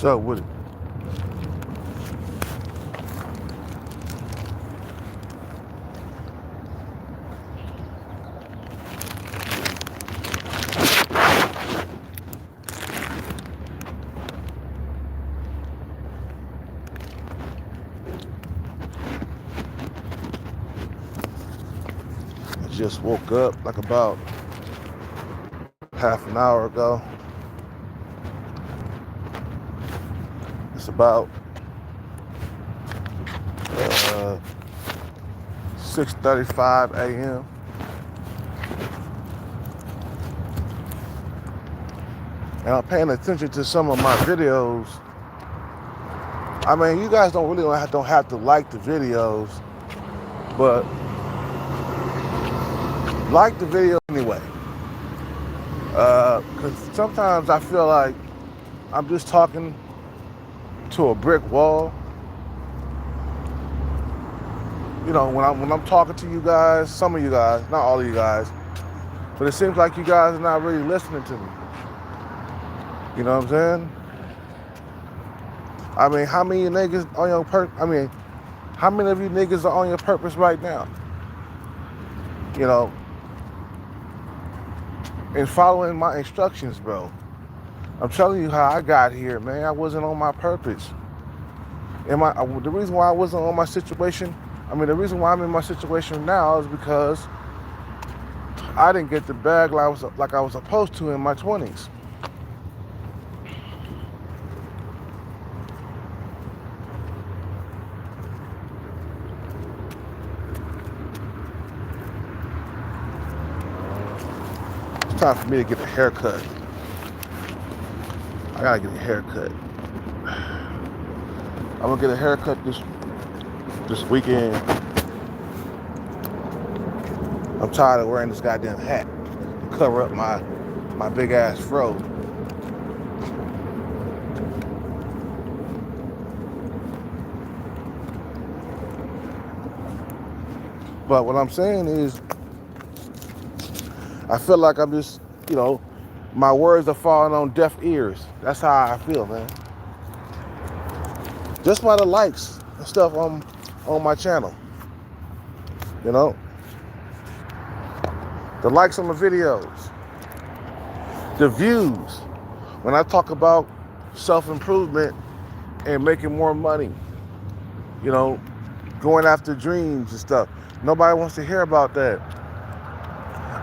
What's up with it? I just woke up like about half an hour ago. It's about 6:35 a.m. And I'm paying attention to some of my videos. I mean, you guys don't have to like the videos, but like the video anyway. Because sometimes I feel like I'm just talking to a brick wall. You know, when I'm talking to you guys, some of you guys, not all of you guys, but it seems like you guys are not really listening to me. You know what I'm saying? I mean, how many niggas on your how many of you niggas are on your purpose right now? You know, and following my instructions, bro. I'm telling you how I got here, man. I wasn't on my purpose. The reason why I wasn't on my situation, the reason why I'm in my situation now is because I didn't get the bag like I was supposed to in my 20s. It's time for me to get a haircut. I gotta get a haircut. I'm gonna get a haircut this weekend. I'm tired of wearing this goddamn hat to cover up my big ass fro. But what I'm saying is, I feel like I'm just, my words are falling on deaf ears. That's how I feel, man. Just by the likes and stuff on my channel. You know? The likes on the videos. The views. When I talk about self-improvement and making more money. You know, going after dreams and stuff. Nobody wants to hear about that.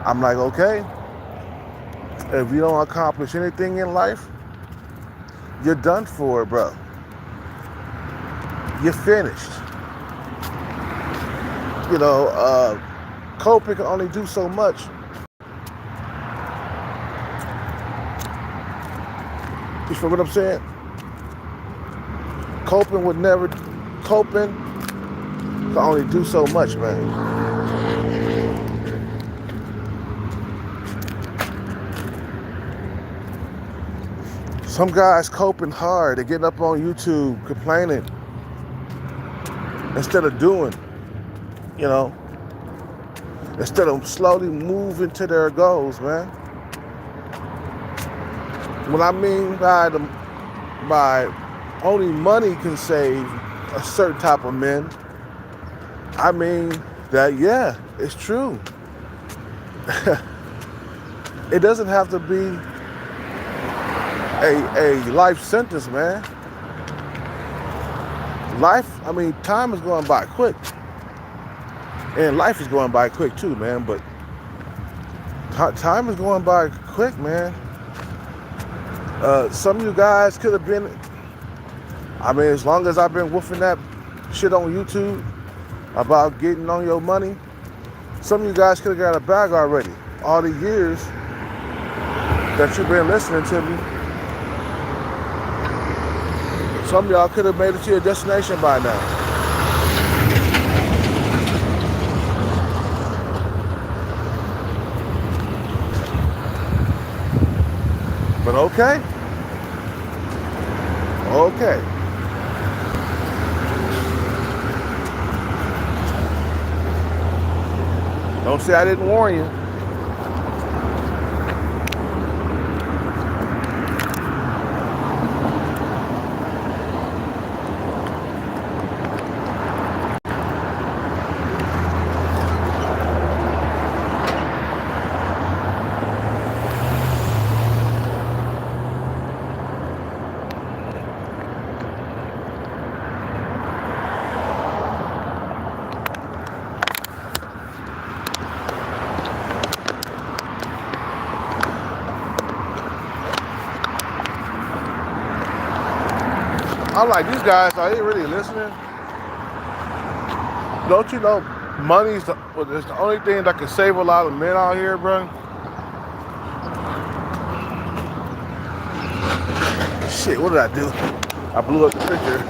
I'm like, okay, if you don't accomplish anything in life, you're done for it, bro. You're finished. You know, coping can only do so much. You feel what I'm saying? Coping can only do so much, man. Some guys coping hard. They're getting up on YouTube complaining instead of doing, instead of slowly moving to their goals, man. What I mean by only money can save a certain type of men, I mean that, yeah, it's true. It doesn't have to be a life sentence, man. Time is going by quick. And life is going by quick too, man. But time is going by quick, man. Some of you guys could have been, as long as I've been woofing that shit on YouTube about getting on your money, some of you guys could have got a bag already. All the years that you've been listening to me. Some of y'all could have made it to your destination by now. But okay. Don't say I didn't warn you. I'm like, these guys, are they really listening? Don't you know money's it's the only thing that can save a lot of men out here, bro? Shit, what did I do? I blew up the picture.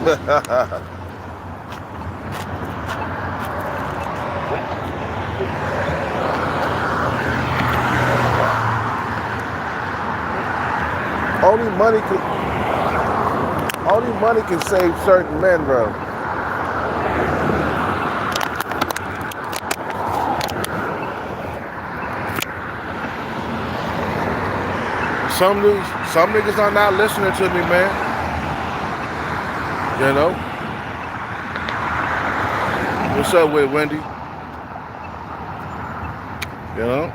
Only money can save certain men, bro. Some niggas are not listening to me, man. You know? What's up with Wendy? You know?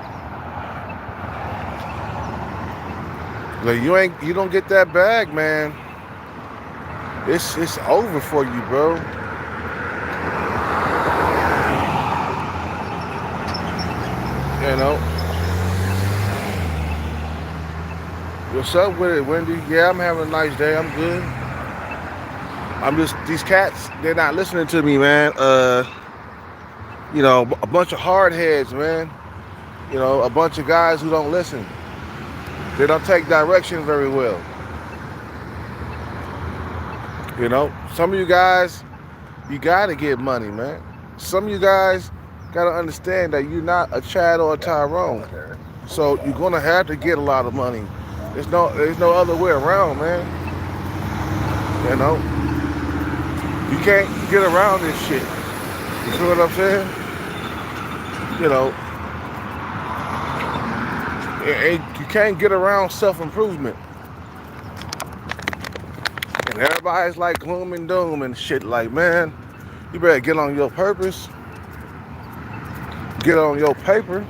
Like you don't get that bag, man. It's over for you, bro. You know? What's up with it, Wendy? Yeah, I'm having a nice day. I'm good. I'm just, these cats, they're not listening to me, man. You know, a bunch of hard heads, man. You know, a bunch of guys who don't listen. They don't take direction very well. You know, some of you guys, you gotta get money, man. Some of you guys gotta understand that you're not a Chad or a Tyrone. So you're gonna have to get a lot of money. There's no other way around, man. You know? You can't get around this shit. You see what I'm saying? You know, you can't get around self-improvement. And everybody's like gloom and doom and shit. Like, man, you better get on your purpose. Get on your paper.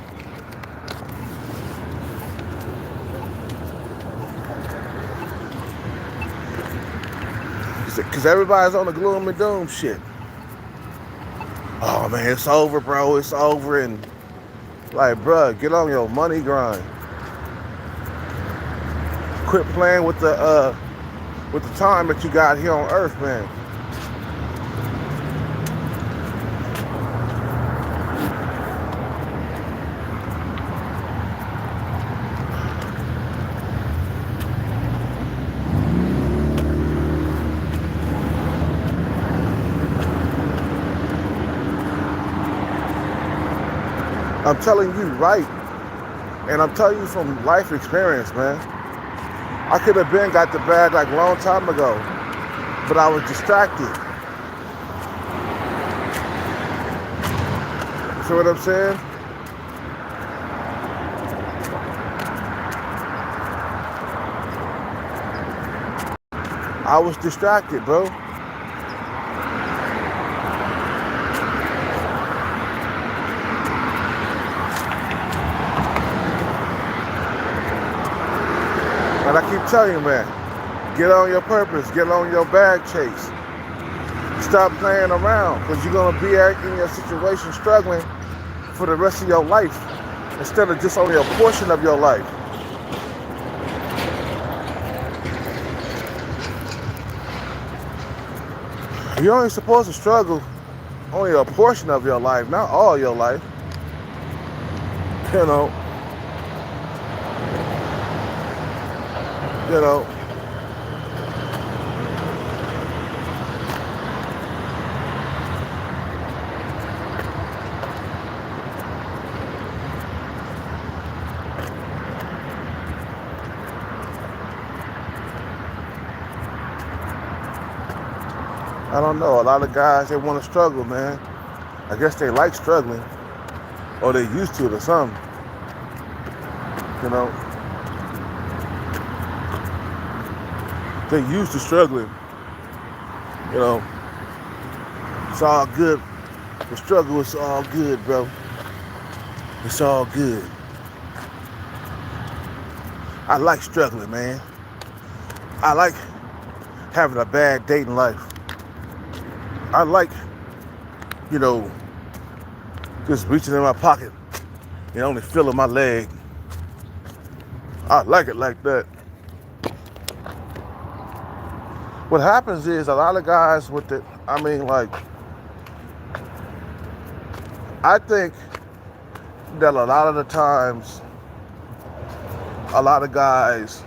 Because everybody's on the gloom and doom shit. Oh, man, it's over, bro. It's over. And like, bro, get on your money grind. Quit playing with the time that you got here on earth, man. I'm telling you right, and I'm telling you from life experience, man. I could have been got the bag like a long time ago, but I was distracted. You see what I'm saying? I was distracted, bro. And I keep telling you, man, get on your purpose, get on your bag chase. Stop playing around, because you're going to be in your situation struggling for the rest of your life instead of just only a portion of your life. You're only supposed to struggle only a portion of your life, not all your life. You know. I don't know. A lot of guys, they want to struggle, man. I guess they like struggling, or they used to it or something. You know. They used to struggling. You know. It's all good. The struggle is all good, bro. It's all good. I like struggling, man. I like having a bad dating life. I like, you know, just reaching in my pocket and only feeling my leg. I like it like that. What happens is a lot of guys with the, I think that a lot of the times, a lot of guys,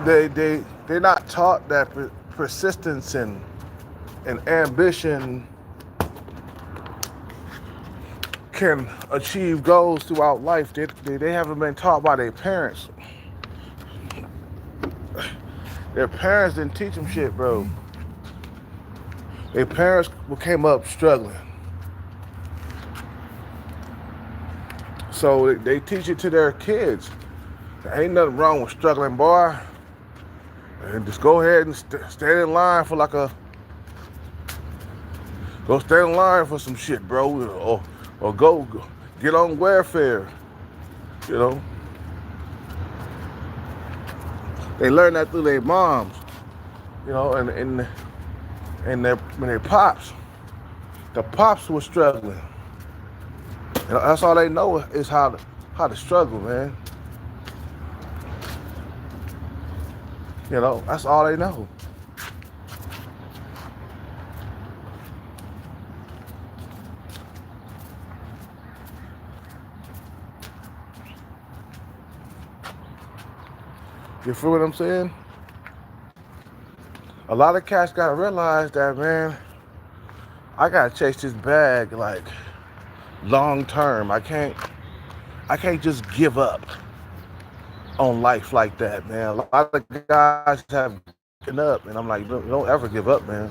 they're not taught that persistence and ambition can achieve goals throughout life. They haven't been taught by their parents. Their parents didn't teach them shit, bro. Their parents came up struggling. So they teach it to their kids. There ain't nothing wrong with struggling, boy. And just go ahead and stand in line for go stand in line for some shit, bro. Or go get on welfare, you know. They learn that through their moms, you know, and their pops. The pops were struggling. And that's all they know is how to struggle, man. You know, that's all they know. You feel what I'm saying? A lot of cats gotta realize that, man, I gotta chase this bag like long term. I can't just give up on life like that, man. A lot of guys have given up, and I'm like, don't ever give up, man.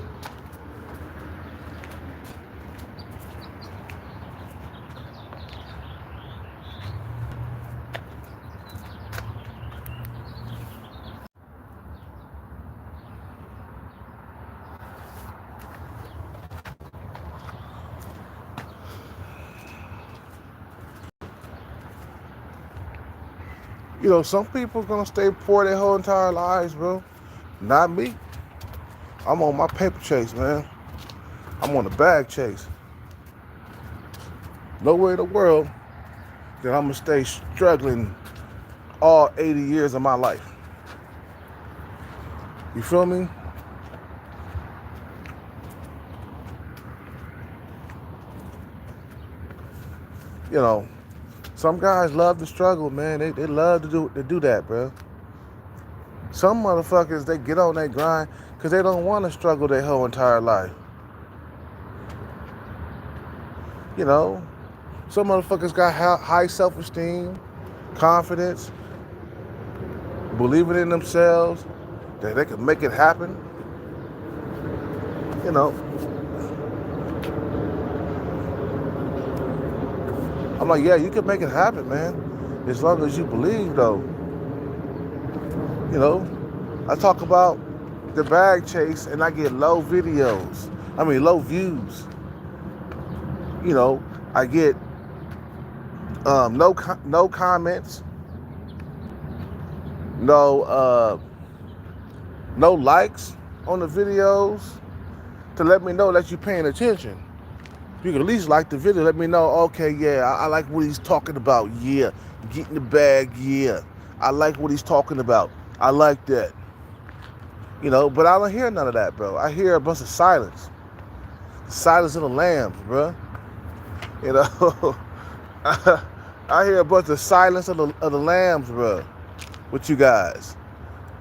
You know, some people gonna stay poor their whole entire lives, bro. Not me. I'm on my paper chase, man. I'm on the bag chase. Nowhere in the world that I'm gonna stay struggling all 80 years of my life. You feel me? You know, some guys love to struggle, man. They love to do that, bro. Some motherfuckers, they get on their grind because they don't want to struggle their whole entire life. You know, some motherfuckers got high self-esteem, confidence, believing in themselves, that they can make it happen. You know, I'm like, yeah, you can make it happen, man, as long as you believe, though. You know, I talk about the bag chase and I get low views. You know, I get no comments, no likes on the videos to let me know that you're paying attention. You can at least like the video, let me know, okay, yeah, I like what he's talking about, yeah, getting the bag, yeah, I like what he's talking about, I like that. You know, but I don't hear none of that, bro. I hear a bunch of silence. Silence of the lambs, bro. You know, I hear a bunch of silence of the lambs, bro, with you guys.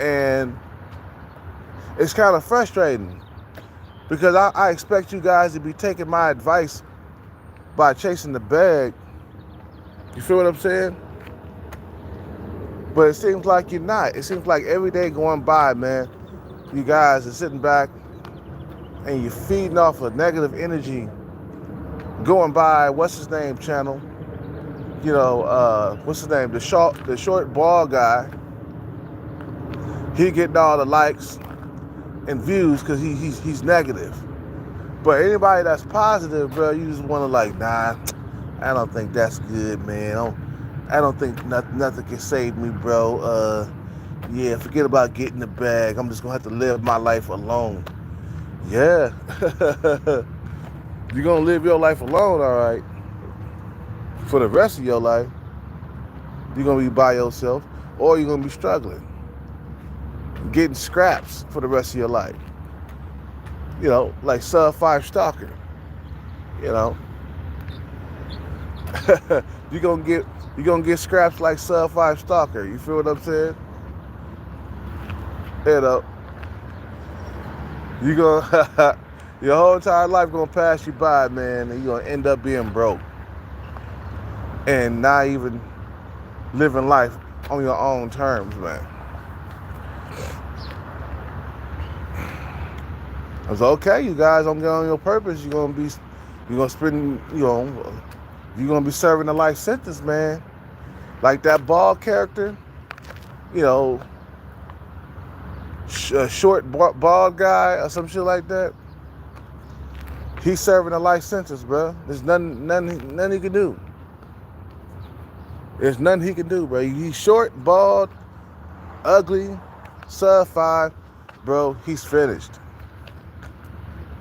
And it's kind of frustrating because I expect you guys to be taking my advice by chasing the bag. You feel what I'm saying? But it seems like you're not. It seems like every day going by, man, you guys are sitting back and you're feeding off of negative energy going by, what's his name channel? You know, what's his name? The short bald guy. He getting all the likes and views because he's negative. But anybody that's positive, bro, you just want to like, nah, I don't think that's good, man. I don't think nothing can save me, bro. Yeah, forget about getting the bag. I'm just gonna have to live my life alone. Yeah. You're gonna live your life alone, all right. For the rest of your life, you're gonna be by yourself or you're gonna be struggling. getting scraps for the rest of your life. You know, like sub 5 stalker. You know, you gonna get scraps like sub 5 stalker. You feel what I'm saying? You know, you gonna your whole entire life gonna pass you by, man, and you're gonna end up being broke and not even living life on your own terms, man. It's okay, you guys don't get on your purpose. You're gonna spend, you're gonna be serving a life sentence, man. Like that bald character, you know, short bald guy or some shit like that. He's serving a life sentence, bro. There's nothing he can do. There's nothing he can do, bro. He's short, bald, ugly, sub 5, bro. He's finished.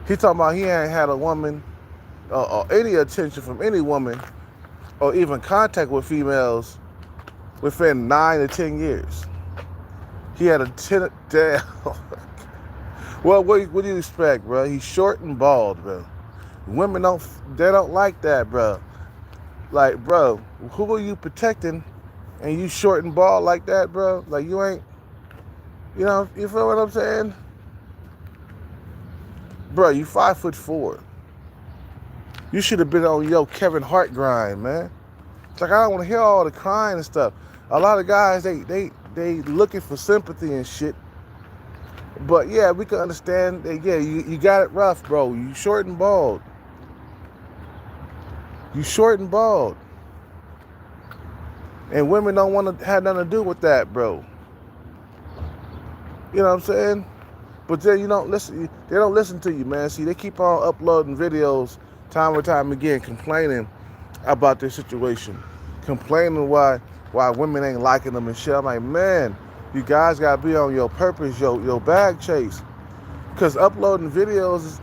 He talking about he ain't had a woman or any attention from any woman or even contact with females within 9 to 10 years. He had a 10, damn. Well, what do you expect, bro? He's short and bald, bro. Women don't like that, bro. Like, bro, who are you protecting and you short and bald like that, bro? Like, you ain't, you feel what I'm saying? Bro, you 5'4". You should have been on your Kevin Hart grind, man. It's like, I don't want to hear all the crying and stuff. A lot of guys, they looking for sympathy and shit. But yeah, we can understand that, yeah, you got it rough, bro. You short and bald. You short and bald. And women don't want to have nothing to do with that, bro. You know what I'm saying? But then they don't listen to you, man. See, they keep on uploading videos time and time again, complaining about their situation. Complaining why women ain't liking them and shit. I'm like, man, you guys gotta be on your purpose, your bag chase. Cause uploading videos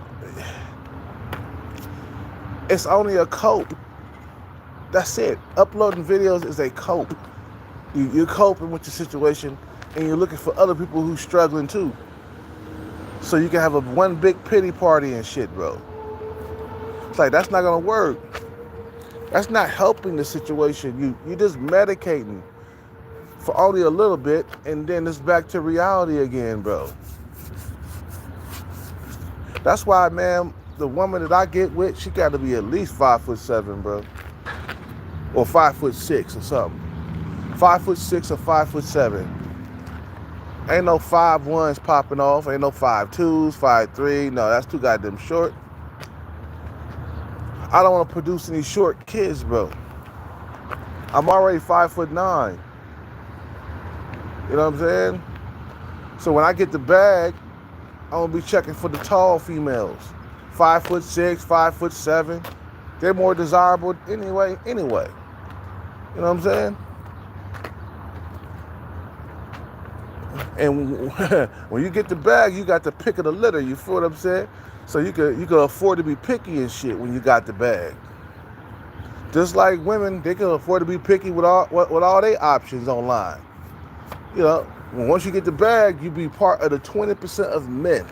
it's only a cope. That's it. Uploading videos is a cope. You're coping with the situation and you're looking for other people who's struggling too. So you can have one big pity party and shit, bro. It's like, that's not gonna work. That's not helping the situation. You just medicating for only a little bit, and then it's back to reality again, bro. That's why, man, the woman that I get with, she got to be at least 5'7", bro, or 5'6" or something. 5'6" or 5'7". Ain't no 5'1" popping off. Ain't no 5'2", 5'3". No, that's too goddamn short. I don't want to produce any short kids, bro. I'm already 5'9". You know what I'm saying? So when I get the bag, I'm gonna be checking for the tall females. 5'6", 5'7". They're more desirable anyway. You know what I'm saying? And when you get the bag, you got the pick of the litter. You feel what I'm saying? So you could afford to be picky and shit when you got the bag. Just like women, they can afford to be picky with all their options online. You know, once you get the bag, you be part of the 20% of men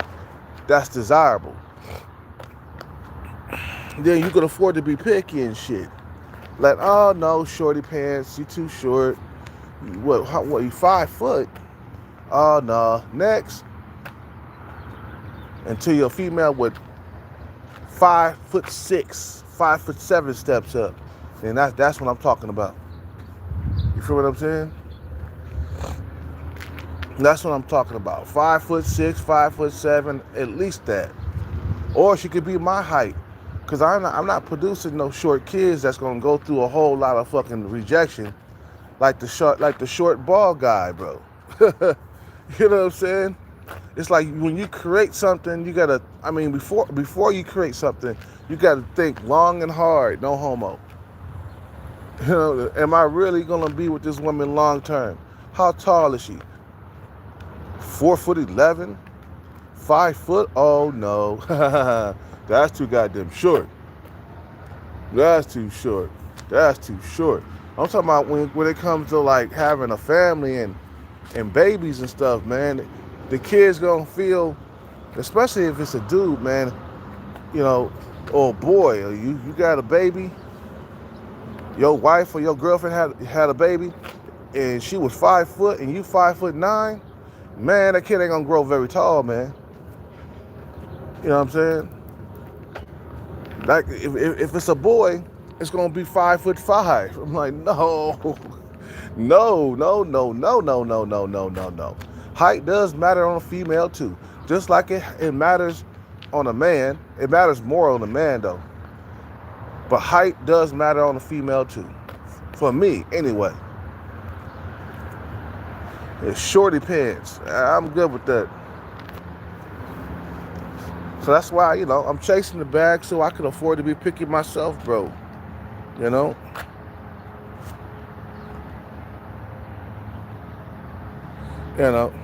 that's desirable. Then you can afford to be picky and shit. Like, oh no, shorty pants, you too short. What, you 5 foot? Oh no, next. Until your female with 5'6", 5'7" steps up. And that's what I'm talking about. You feel what I'm saying? That's what I'm talking about. 5'6", 5'7", at least that. Or she could be my height. Cause I'm not producing no short kids that's gonna go through a whole lot of fucking rejection, like the short bald guy, bro. You know what I'm saying? It's like when you create something, you gotta. I mean, before you create something, you gotta think long and hard. No homo. You know, am I really gonna be with this woman long term? How tall is she? 4'11", 5 foot? Oh no, that's too goddamn short. That's too short. That's too short. I'm talking about when it comes to like having a family and babies and stuff, man. The kid's gonna feel, especially if it's a dude, man, you know, or a boy, or you got a baby, your wife or your girlfriend had a baby, and she was 5 foot and you 5'9", man, that kid ain't gonna grow very tall, man. You know what I'm saying? Like if it's a boy, it's gonna be 5'5". I'm like, no, no, no, no, no, no, no, no, no, no, no. Height does matter on a female too. Just like it matters on a man. It matters more on a man though. But height does matter on a female too. For me, anyway. It's shorty pants. I'm good with that. So that's why, I'm chasing the bag so I can afford to be picky myself, bro. You know?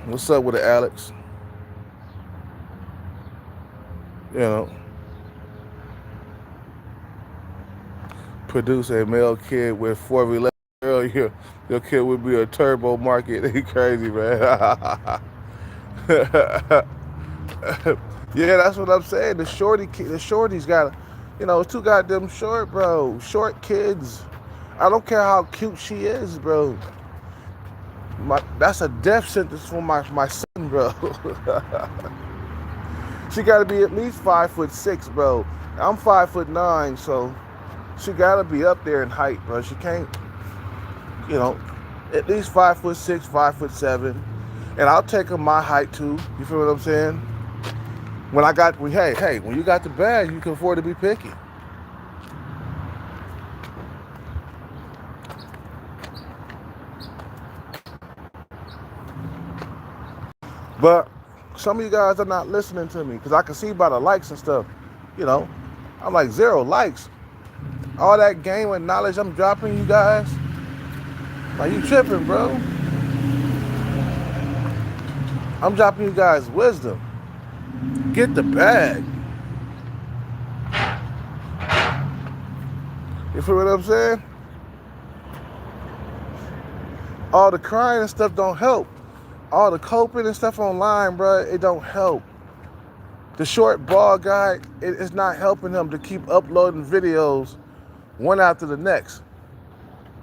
What's up with it, Alex? Produce a male kid with 4v11 girl, your kid would be a turbo market. He crazy, man. Yeah, that's what I'm saying. The shorty's got, it's too goddamn short, bro. Short kids. I don't care how cute she is, bro. That's a death sentence for my son, bro. She got to be at least 5'6", bro. I'm 5'9", so she got to be up there in height, bro. She can't, at least 5'6", 5'7", and I'll take her my height too. You feel what I'm saying? When you got the bag, you can afford to be picky. But some of you guys are not listening to me because I can see by the likes and stuff. I'm like 0 likes. All that game and knowledge I'm dropping you guys, like you tripping, bro. I'm dropping you guys wisdom. Get the bag. You feel what I'm saying? All the crying and stuff don't help. All the coping and stuff online, bro, it don't help. The short bald guy, it's not helping him to keep uploading videos one after the next.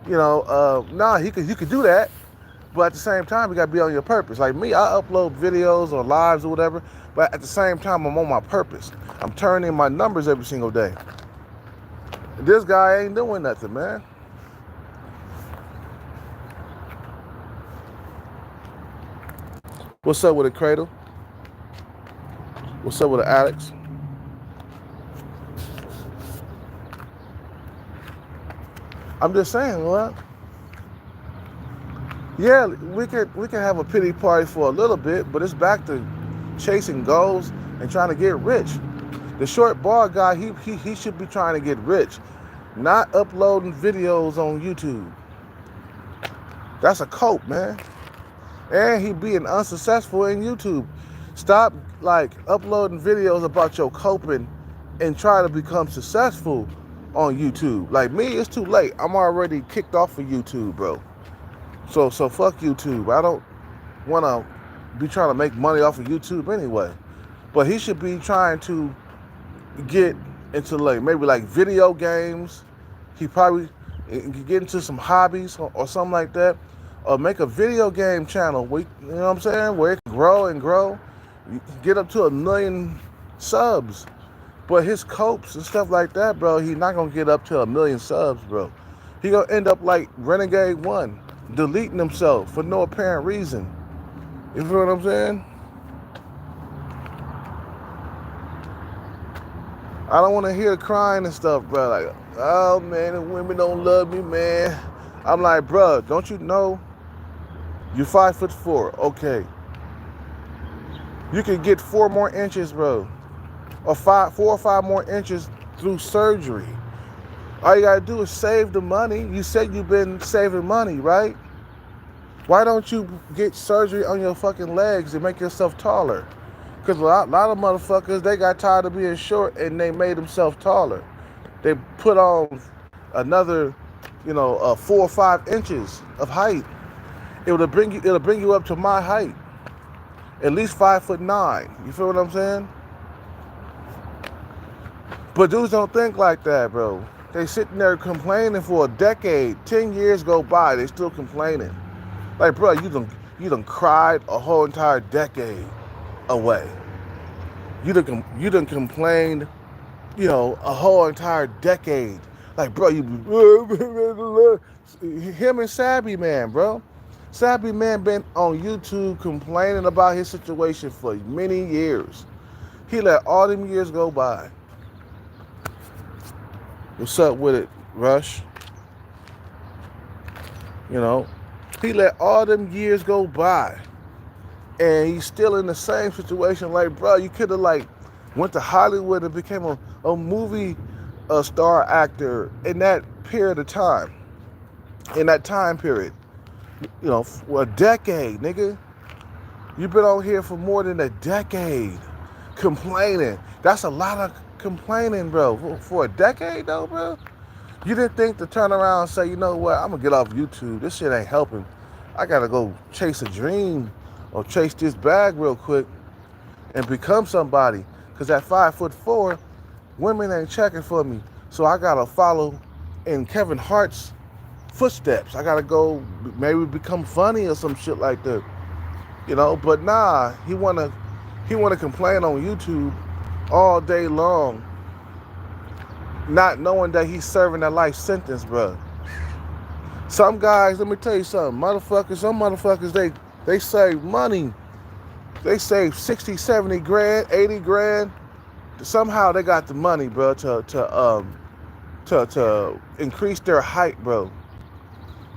He could do that, but at the same time, you gotta be on your purpose. Like me, I upload videos or lives or whatever, but at the same time, I'm on my purpose. I'm turning in my numbers every single day. This guy ain't doing nothing, man. What's up with it, Cradle? What's up with it, Alex? I'm just saying, what? Yeah, we can have a pity party for a little bit, but it's back to chasing goals and trying to get rich. The short bald guy, he should be trying to get rich, not uploading videos on YouTube. That's a cope, man. And he being unsuccessful in YouTube. Stop uploading videos about your coping and try to become successful on YouTube. Like me, it's too late. I'm already kicked off of YouTube, bro. So fuck YouTube. I don't want to be trying to make money off of YouTube anyway. But he should be trying to get into maybe video games. He probably can get into some hobbies or something like that. Or make a video game channel where, you know what I'm saying, where it can grow and grow. You can get up to 1 million subs. But his copes and stuff like that, bro, he's not going to get up to 1 million subs, bro. He going to end up like Renegade 1, deleting himself for no apparent reason. You feel what I'm saying? I don't want to hear crying and stuff, bro. Like, oh, man, the women don't love me, man. I'm like, bro, don't you know you're 5'4"? Okay. You can get 4 more inches, bro. Or 4 or 5 more inches through surgery. All you gotta do is save the money. You said you've been saving money, right? Why don't you get surgery on your fucking legs and make yourself taller? Because a lot of motherfuckers, they got tired of being short and they made themselves taller. They put on another, 4 or 5 inches of height. It'll bring you up to my height. At least 5'9". You feel what I'm saying? But dudes don't think like that, bro. They sitting there complaining for a decade. 10 years go by, they still complaining. Like, bro, you done cried a whole entire decade away. You done complained, a whole entire decade. Like, bro, him and Sabby Man, bro. Sabby Man been on YouTube complaining about his situation for many years. He let all them years go by. What's up with it, Rush? He let all them years go by. And he's still in the same situation. Like, bro, you could have, went to Hollywood and became a movie star actor in that period of time. In that time period. For a decade, nigga. You've been on here for more than a decade complaining. That's a lot of complaining, bro. For a decade, though, bro. You didn't think to turn around and say, you know what, I'm going to get off YouTube. This shit ain't helping. I got to go chase a dream or chase this bag real quick and become somebody. Because at 5'4", women ain't checking for me. So I got to follow in Kevin Hart's footsteps. I got to go maybe become funny or some shit like that. But nah, he want to complain on YouTube all day long, not knowing that he's serving a life sentence, bro. Some guys, let me tell you something, some motherfuckers, they save money. They save 60, 70 grand, 80 grand. Somehow they got the money, bro, to increase their height, bro.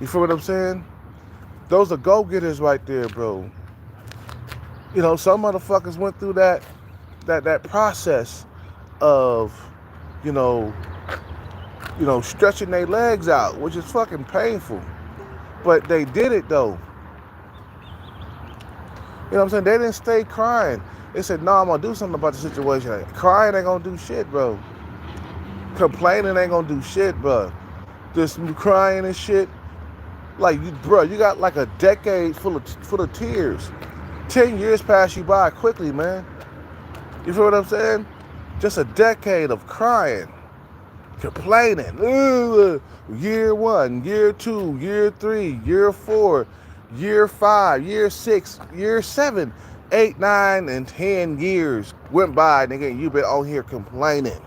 You feel what I'm saying? Those are go-getters right there, bro. Some motherfuckers went through that process of, stretching their legs out, which is fucking painful. But they did it, though. You know what I'm saying? They didn't stay crying. They said, no, I'm going to do something about the situation. Crying ain't going to do shit, bro. Complaining ain't going to do shit, bro. Just crying and shit. Like, you got like a decade full of tears. 10 years pass you by quickly, man. You feel what I'm saying? Just a decade of crying, complaining. Year 1, year 2, year 3, year 4, year 5, year 6, year 7, 8, 9, and 10 years went by, nigga, and you been on here complaining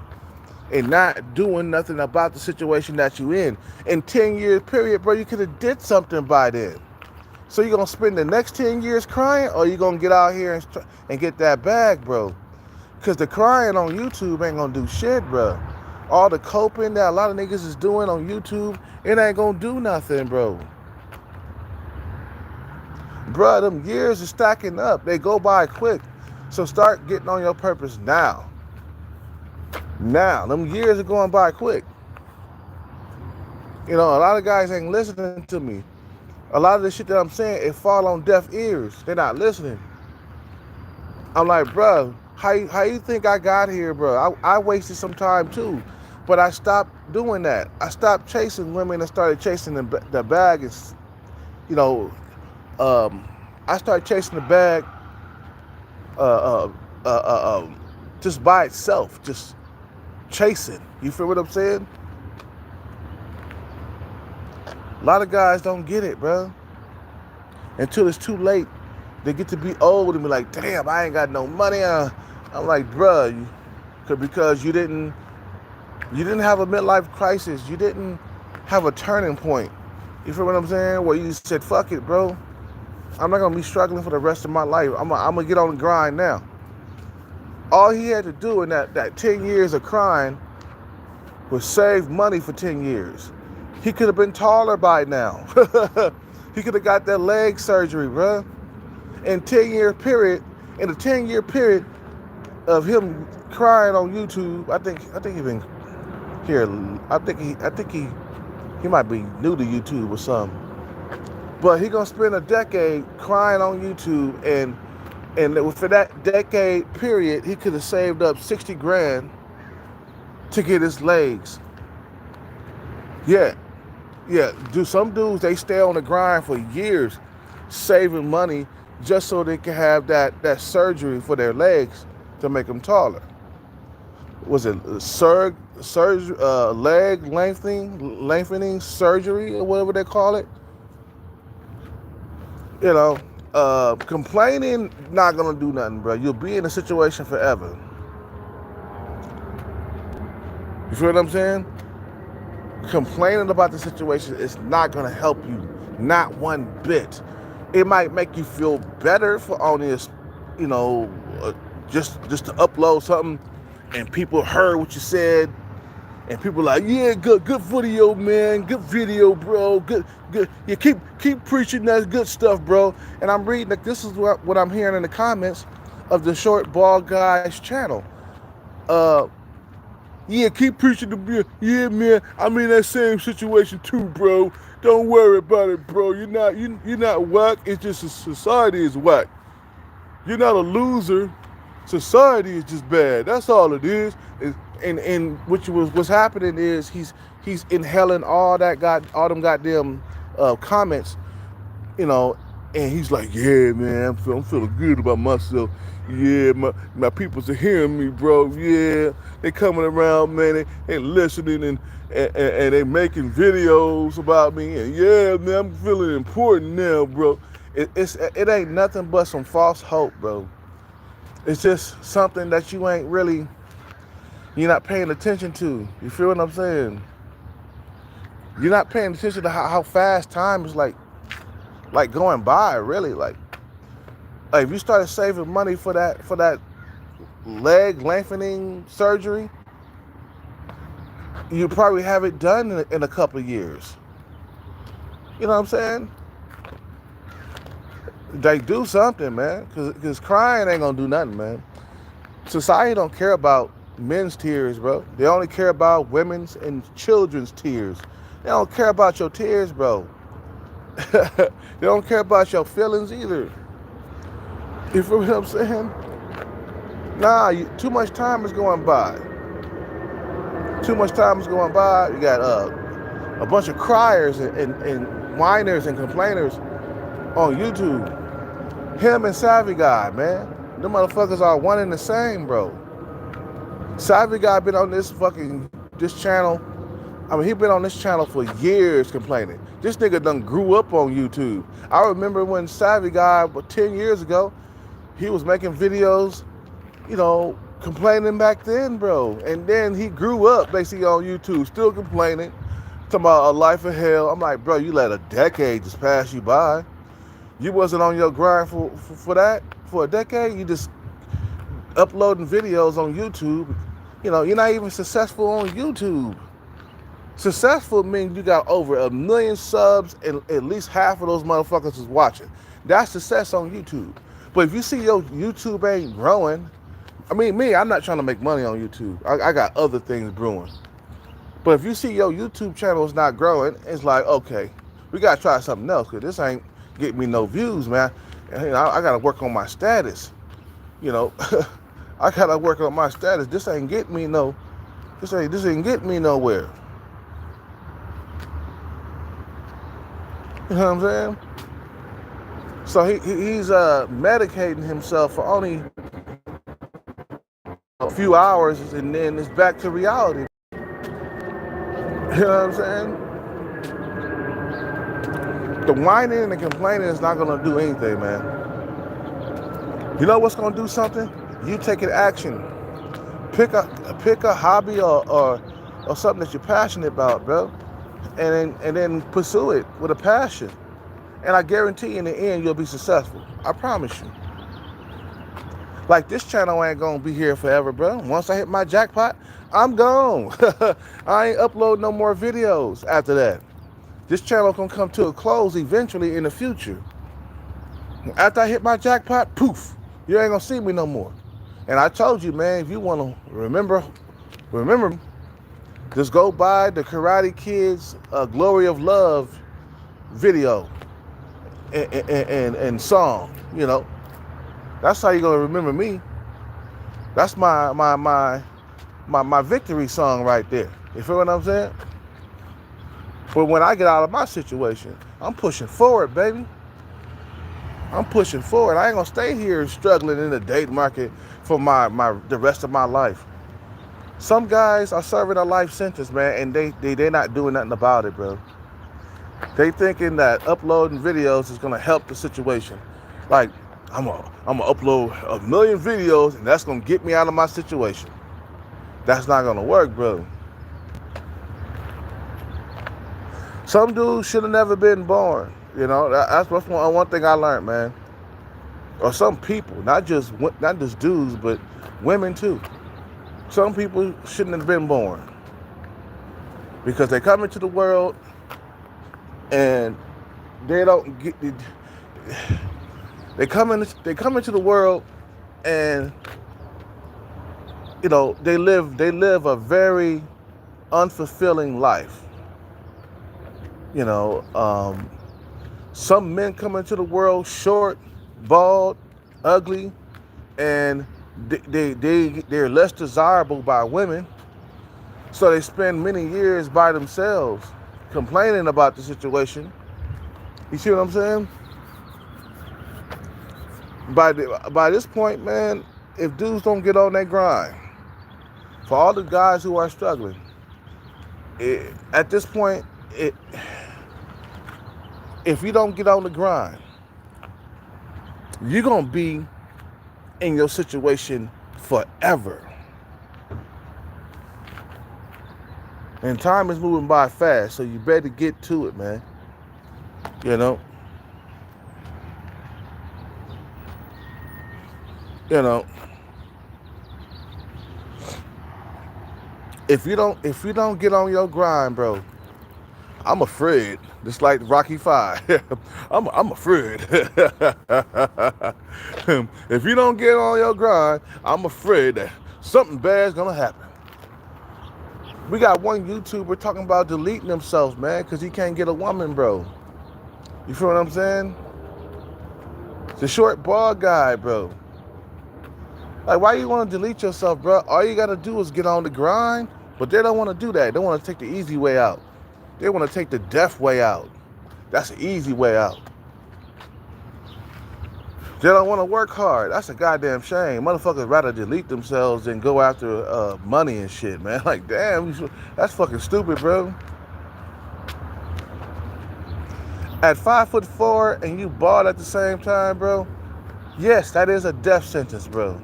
and not doing nothing about the situation that you in. In 10 years period, bro, you could have did something by then. So you gonna spend the next 10 years crying, or you gonna get out here and get that bag, bro? Because the crying on YouTube ain't gonna do shit, bro. All the coping that a lot of niggas is doing on YouTube, it ain't gonna do nothing, bro. Bro, them years are stacking up. They go by quick. So start getting on your purpose now. Now, them years are going by quick. A lot of guys ain't listening to me. A lot of the shit that I'm saying, it fall on deaf ears. They're not listening. I'm like, bro, how you think I got here, bro? I wasted some time too, but I stopped doing that. I stopped chasing women and started chasing the bag. I started chasing the bag just by itself, just chasing. You feel what I'm saying? A lot of guys don't get it, bro. Until it's too late. They get to be old and be like, damn, I ain't got no money. I'm like, bro, because you didn't have a midlife crisis. You didn't have a turning point. You feel what I'm saying? Where you said, fuck it, bro. I'm not going to be struggling for the rest of my life. I'm going to get on the grind now. All he had to do in that 10 years of crying was save money for 10 years. He could have been taller by now. He could have got that leg surgery, bro. In the 10-year period of him crying on YouTube, I think he been here. I think he might be new to YouTube or something. But he gonna spend a decade crying on YouTube, and for that decade period, he could have saved up 60 grand to get his legs. Yeah. Do some dudes, they stay on the grind for years, saving money just so they can have that surgery for their legs to make them taller. Was it leg lengthening surgery or whatever they call it? You know, complaining not gonna do nothing, bro. You'll be in a situation forever. You feel what I'm saying? Complaining about the situation is not gonna help you, not one bit. It might make you feel better for only, you know, just to upload something, and people heard what you said, and people like, yeah, good video, man, good video, bro, good. You keep preaching that good stuff, bro. And I'm reading that this is what I'm hearing in the comments of the Short Bald Guy's channel. Yeah, keep preaching the beer. Yeah, man, I'm in that same situation too, bro. Don't worry about it, bro. You're not whack. It's just society is whack. You're not a loser. Society is just bad. That's all it is. And what's happening is he's inhaling all them goddamn comments, you know, and he's like, yeah, man, I'm feeling good about myself. Yeah, my peoples are hearing me, bro. Yeah, they coming around, man. They listening and they making videos about me. And yeah, man, I'm feeling important now, bro. It ain't nothing but some false hope, bro. It's just something that you're not paying attention to. You feel what I'm saying? You're not paying attention to how fast time is like going by, really. Like if you started saving money for that leg lengthening surgery, you probably have it done in a couple of years. You know what I'm saying? They do something, man, because crying ain't gonna do nothing, man. Society don't care about men's tears, bro. They only care about women's and children's tears. They don't care about your tears, bro. They don't care about your feelings either. You feel what I'm saying? Nah, too much time is going by. Too much time is going by. You got a bunch of criers and whiners and complainers on YouTube. Him and Savvy Guy, man. Them motherfuckers are one and the same, bro. Savvy Guy been on this channel. I mean, he been on this channel for years complaining. This nigga done grew up on YouTube. I remember when Savvy Guy, 10 years ago, he was making videos, you know, complaining back then, bro. And then he grew up basically on YouTube, still complaining, talking about a life of hell. I'm like, bro, you let a decade just pass you by. You wasn't on your grind for that for a decade. You just uploading videos on YouTube. You know, you're not even successful on YouTube. Successful means you got over 1 million subs and at least half of those motherfuckers is watching. That's success on YouTube. But if you see your YouTube ain't growing, I mean, I'm not trying to make money on YouTube. I got other things brewing. But if you see your YouTube channel is not growing, it's like, okay, we got to try something else, because this ain't getting me no views, man. And, you know, I got to work on my status. You know, I got to work on my status. This ain't getting me this ain't getting me nowhere. You know what I'm saying? So he's medicating himself for only a few hours, and then it's back to reality. You know what I'm saying? The whining and the complaining is not gonna do anything, man. You know what's gonna do something? You taking action. Pick a hobby or something that you're passionate about, bro, and then pursue it with a passion. And I guarantee in the end you'll be successful. I promise you. Like, this channel ain't gonna be here forever, bro. Once I hit my jackpot, I'm gone. I ain't uploading no more videos after that. This channel gonna come to a close eventually in the future. After I hit my jackpot, poof, you ain't gonna see me no more. And I told you, man, if you wanna remember, just go buy the Karate Kid's Glory of Love video and song, you know. That's how you're gonna remember me. That's my victory song right there. You feel what I'm saying? But when I get out of my situation, I'm pushing forward, baby. I'm pushing forward. I ain't gonna stay here struggling in the date market for the rest of my life. Some guys are serving a life sentence, man, and they not doing nothing about it, bro. They thinking that uploading videos is gonna help the situation. Like, I'm gonna upload 1,000,000 videos and that's gonna get me out of my situation. That's not gonna work, bro. Some dudes should have never been born. You know, that's one thing I learned, man. Or some people, not just dudes, but women too. Some people shouldn't have been born because they come into the world and they don't get. They come into the world and they live a very unfulfilling life. Some men come into the world short, bald, ugly, and they're less desirable by women. So they spend many years by themselves complaining about the situation. You see what I'm saying? By this point, man, if dudes don't get on that grind, for all the guys who are struggling, at this point, if you don't get on the grind, you're going to be in your situation forever. And time is moving by fast, so you better get to it, man. If you don't get on your grind, bro, I'm afraid. Just like Rocky V. I'm afraid. If you don't get on your grind, I'm afraid that something bad's gonna happen. We got one YouTuber talking about deleting themselves, man, because he can't get a woman, bro. You feel what I'm saying? The short bald guy, bro. Like, why you want to delete yourself, bro? All you got to do is get on the grind, but they don't want to do that. They want to take the easy way out. They want to take the death way out. That's the easy way out. They don't want to work hard. That's a goddamn shame. Motherfuckers rather delete themselves than go after money and shit, man. Like, damn, that's fucking stupid, bro. At 5'4" and you bald at the same time, bro, yes, that is a death sentence, bro.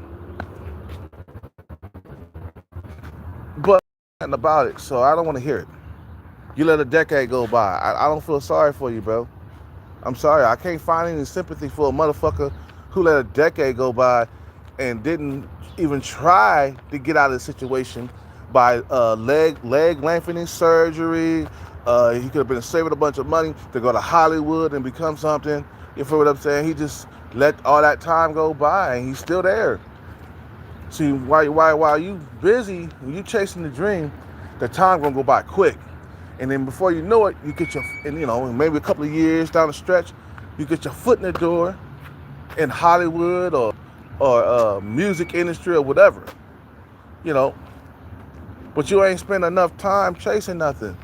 But nothing about it, so I don't want to hear it. You let a decade go by. I don't feel sorry for you, bro. I'm sorry. I can't find any sympathy for a motherfucker who let a decade go by and didn't even try to get out of the situation by leg lengthening surgery. He could have been saving a bunch of money to go to Hollywood and become something. You feel what I'm saying? He just let all that time go by and he's still there. See, while you busy, when you chasing the dream, the time gonna go by quick. And then before you know it, you get maybe a couple of years down the stretch, you get your foot in the door in Hollywood or music industry or whatever, But you ain't spent enough time chasing nothing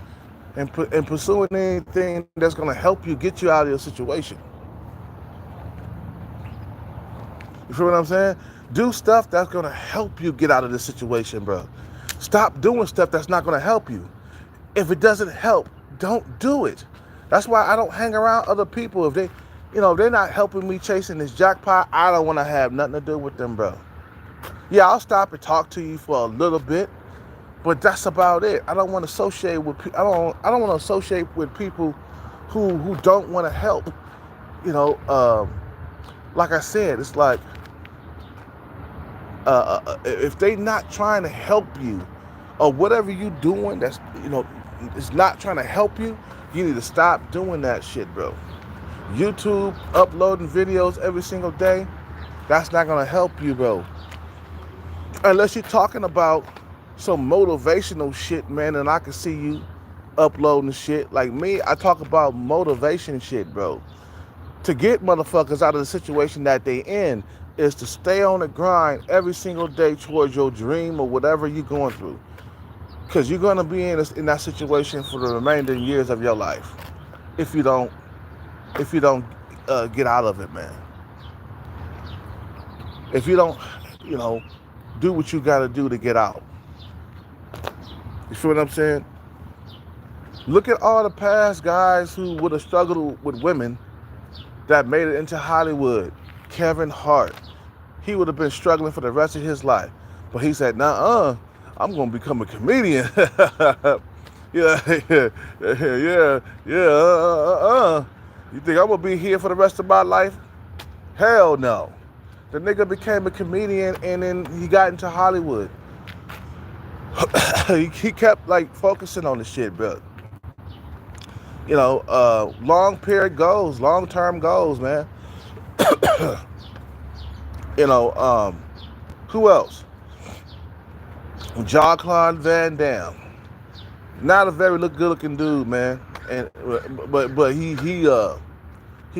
and pursuing anything that's gonna help you get you out of your situation. You feel what I'm saying? Do stuff that's gonna help you get out of this situation, bro. Stop doing stuff that's not gonna help you. If it doesn't help, don't do it. That's why I don't hang around other people. If they're not helping me chasing this jackpot, I don't want to have nothing to do with them, bro. Yeah, I'll stop and talk to you for a little bit, but that's about it. I don't want to associate with I don't want to associate with people who don't want to help. Like I said, it's like if they not trying to help you or whatever you doing that's it's not trying to help you, you need to stop doing that shit, bro. YouTube uploading videos every single day, that's not gonna help you, bro. Unless you're talking about some motivational shit, man, and I can see you uploading shit. Like me, I talk about motivation shit, bro. To get motherfuckers out of the situation that they in is to stay on the grind every single day towards your dream or whatever you're going through. Because you're going to be in that situation for the remaining years of your life if you don't get out of it, man. if you don't, you know, do what you got to do to get out. You feel what I'm saying? Look at all the past guys who would have struggled with women that made it into Hollywood. Kevin Hart, he would have been struggling for the rest of his life. But he said, nah, I'm going to become a comedian. yeah, yeah. You think I'm going to be here for the rest of my life? Hell no. The nigga became a comedian and then he got into Hollywood. he kept like focusing on the shit, bro. You know, long-term goals, man. You know, who else? Jean-Claude Van Damme. Not a very good-looking dude, man. And but he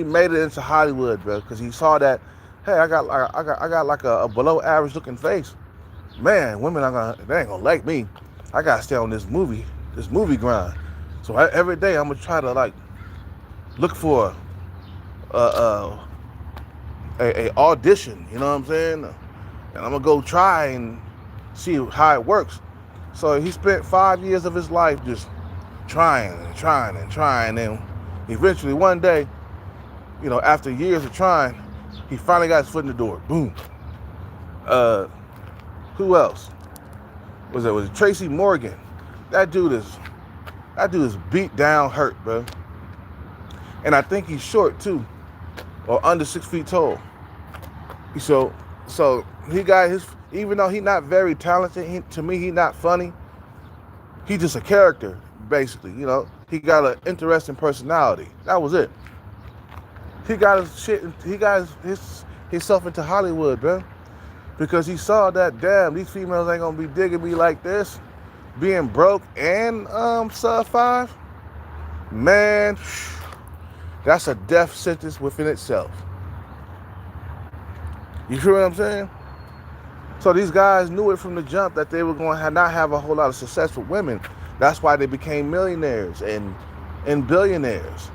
made it into Hollywood, bro, because he saw that, hey, I got like a below-average looking face. Man, women they ain't gonna like me. I gotta stay on this movie grind. So every day I'm gonna try to like look for a audition, you know what I'm saying? And I'm gonna go try and see how it works. So he spent 5 years of his life just trying. And eventually one day, you know, after years of trying, he finally got his foot in the door. Boom. Who else? Was it Tracy Morgan? That dude is beat down, hurt, bro. And I think he's short too, or under 6 feet tall. So he got his. Even though he's not very talented, to me, he's not funny. He's just a character, basically. You know, he got an interesting personality. That was it. He got his shit. He got himself into Hollywood, bro, because he saw that, damn, these females ain't gonna be digging me like this, being broke and sub 5. Man, that's a death sentence within itself. You feel what I'm saying? So these guys knew it from the jump that they were going to not have a whole lot of success with women. That's why they became millionaires and billionaires.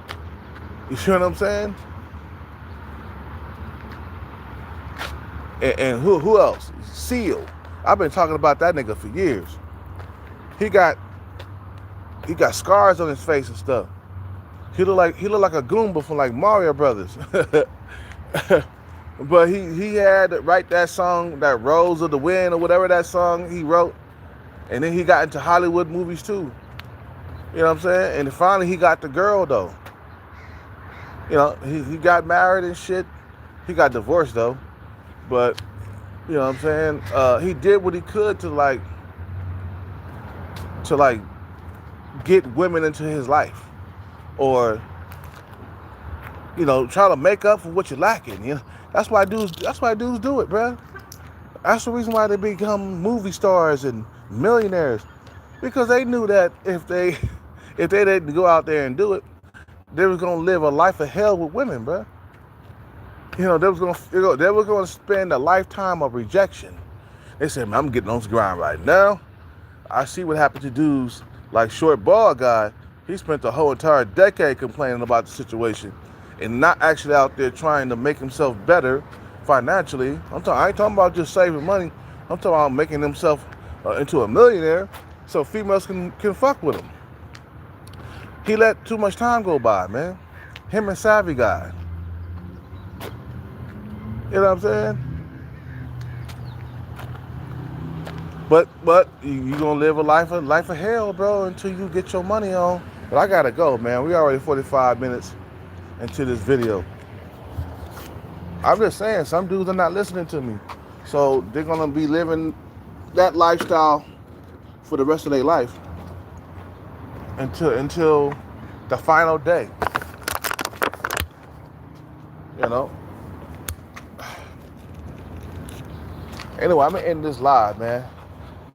You see what I'm saying? And who else? Seal. I've been talking about that nigga for years. He got scars on his face and stuff. He look like a Goomba from like Mario Brothers. But he had to write that song, that Rose of the Wind or whatever that song he wrote. And then he got into Hollywood movies too. You know what I'm saying? And finally he got the girl though. You know, he got married and shit. He got divorced though. But, you know what I'm saying? He did what he could to get women into his life. Or, you know, try to make up for what you're lacking, you know? That's why dudes do it, bro. That's the reason why they become movie stars and millionaires. Because they knew that if they didn't go out there and do it, they was gonna live a life of hell with women, bro. You know, they were gonna spend a lifetime of rejection. They said, man, I'm getting on this grind right now. I see what happened to dudes like Short Ball Guy. He spent the whole entire decade complaining about the situation and not actually out there trying to make himself better financially. I ain't talking about just saving money. I'm talking about making himself into a millionaire so females can fuck with him. He let too much time go by, man. Him and Savvy Guy. You know what I'm saying? But you gonna live a life of hell, bro, until you get your money on. But I gotta go, man. We already 45 minutes into this video. I'm just saying, some dudes are not listening to me. So they're gonna be living that lifestyle for the rest of their life until the final day. You know? Anyway, I'm gonna end this live, man.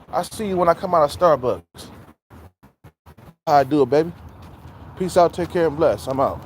I'll see you when I come out of Starbucks. How I do it, baby. Peace out, take care, and bless. I'm out.